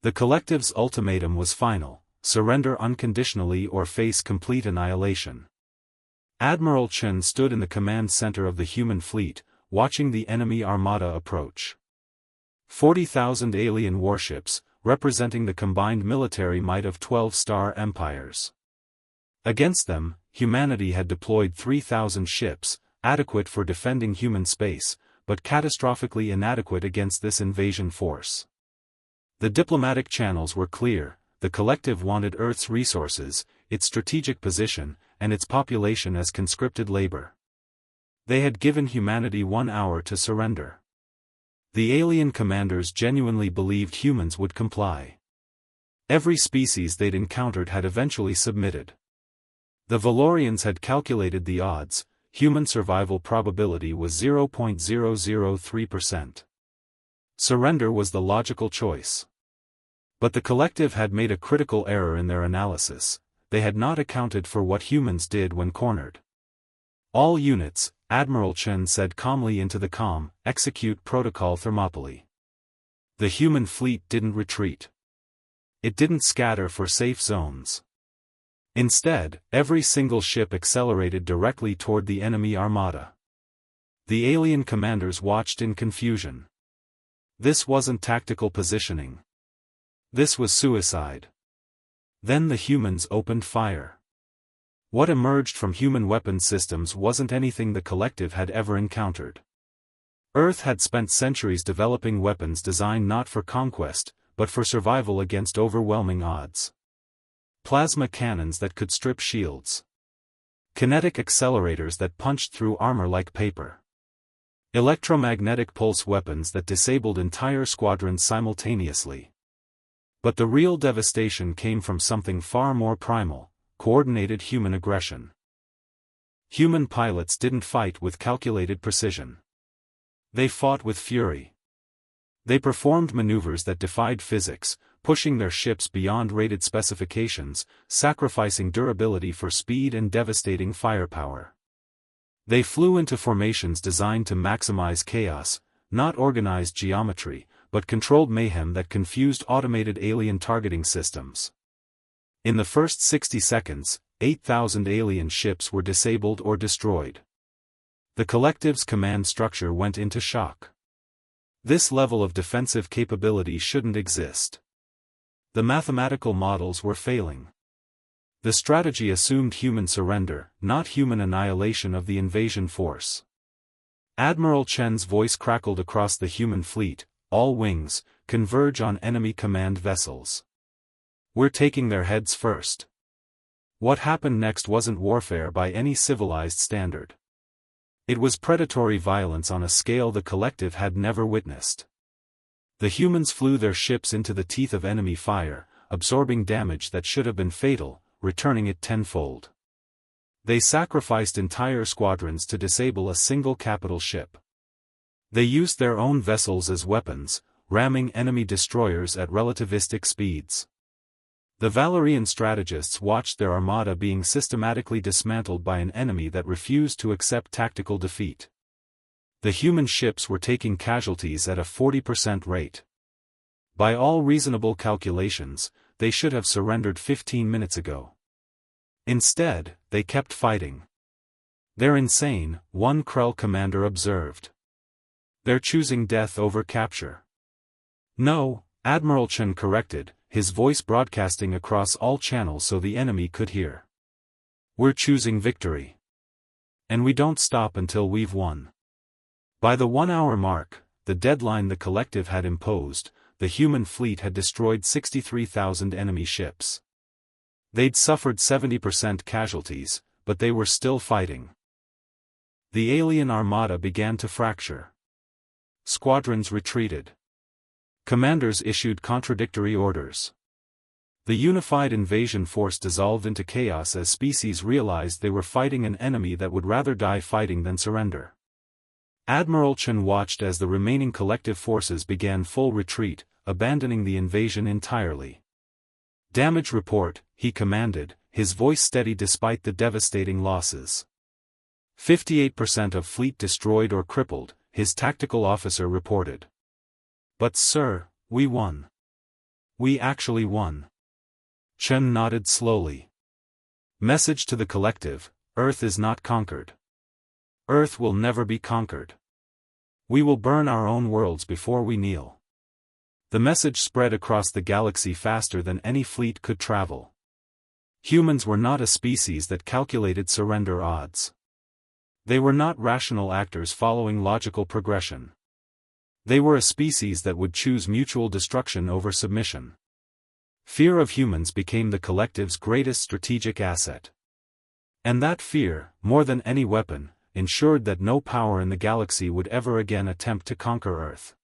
The collective's ultimatum was final: surrender unconditionally or face complete annihilation. Admiral Chen stood in the command center of the human fleet, watching the enemy armada approach. 40,000 alien warships, representing the combined military might of 12-star empires. Against them, humanity had deployed 3,000 ships, adequate for defending human space, but catastrophically inadequate against this invasion force. The diplomatic channels were clear: the collective wanted Earth's resources, its strategic position, and its population as conscripted labor. They had given humanity 1 hour to surrender. The alien commanders genuinely believed humans would comply. Every species they'd encountered had eventually submitted. The Valorians had calculated the odds: human survival probability was 0.003%. Surrender was the logical choice. But the collective had made a critical error in their analysis: they had not accounted for what humans did when cornered. All units, Admiral Chen said calmly into the comm, execute Protocol Thermopylae. The human fleet didn't retreat. It didn't scatter for safe zones. Instead, every single ship accelerated directly toward the enemy armada. The alien commanders watched in confusion. This wasn't tactical positioning. This was suicide. Then the humans opened fire. What emerged from human weapon systems wasn't anything the collective had ever encountered. Earth had spent centuries developing weapons designed not for conquest, but for survival against overwhelming odds. Plasma cannons that could strip shields. Kinetic accelerators that punched through armor like paper. Electromagnetic pulse weapons that disabled entire squadrons simultaneously. But the real devastation came from something far more primal: coordinated human aggression. Human pilots didn't fight with calculated precision. They fought with fury. They performed maneuvers that defied physics, pushing their ships beyond rated specifications, sacrificing durability for speed and devastating firepower. They flew into formations designed to maximize chaos, not organized geometry, but controlled mayhem that confused automated alien targeting systems. In the first 60 seconds, 8,000 alien ships were disabled or destroyed. The collective's command structure went into shock. This level of defensive capability shouldn't exist. The mathematical models were failing. The strategy assumed human surrender, not human annihilation of the invasion force. Admiral Chen's voice crackled across the human fleet: all wings, converge on enemy command vessels. We're taking their heads first. What happened next wasn't warfare by any civilized standard. It was predatory violence on a scale the collective had never witnessed. The humans flew their ships into the teeth of enemy fire, absorbing damage that should have been fatal, returning it tenfold. They sacrificed entire squadrons to disable a single capital ship. They used their own vessels as weapons, ramming enemy destroyers at relativistic speeds. The Valorian strategists watched their armada being systematically dismantled by an enemy that refused to accept tactical defeat. The human ships were taking casualties at a 40% rate. By all reasonable calculations, they should have surrendered 15 minutes ago. Instead, they kept fighting. "They're insane," one Krell commander observed. "They're choosing death over capture." "No," Admiral Chen corrected, his voice broadcasting across all channels so the enemy could hear. "We're choosing victory. And we don't stop until we've won." By the 1-hour mark, the deadline the collective had imposed, the human fleet had destroyed 63,000 enemy ships. They'd suffered 70% casualties, but they were still fighting. The alien armada began to fracture. Squadrons retreated. Commanders issued contradictory orders. The unified invasion force dissolved into chaos as species realized they were fighting an enemy that would rather die fighting than surrender. Admiral Chen watched as the remaining collective forces began full retreat, abandoning the invasion entirely. "Damage report," he commanded, his voice steady despite the devastating losses. 58% of fleet destroyed or crippled, his tactical officer reported. "But sir, we won." We actually won. Chen nodded slowly. Message to the collective: Earth is not conquered. Earth will never be conquered. We will burn our own worlds before we kneel. The message spread across the galaxy faster than any fleet could travel. Humans were not a species that calculated surrender odds. They were not rational actors following logical progression. They were a species that would choose mutual destruction over submission. Fear of humans became the collective's greatest strategic asset. And that fear, more than any weapon, ensured that no power in the galaxy would ever again attempt to conquer Earth.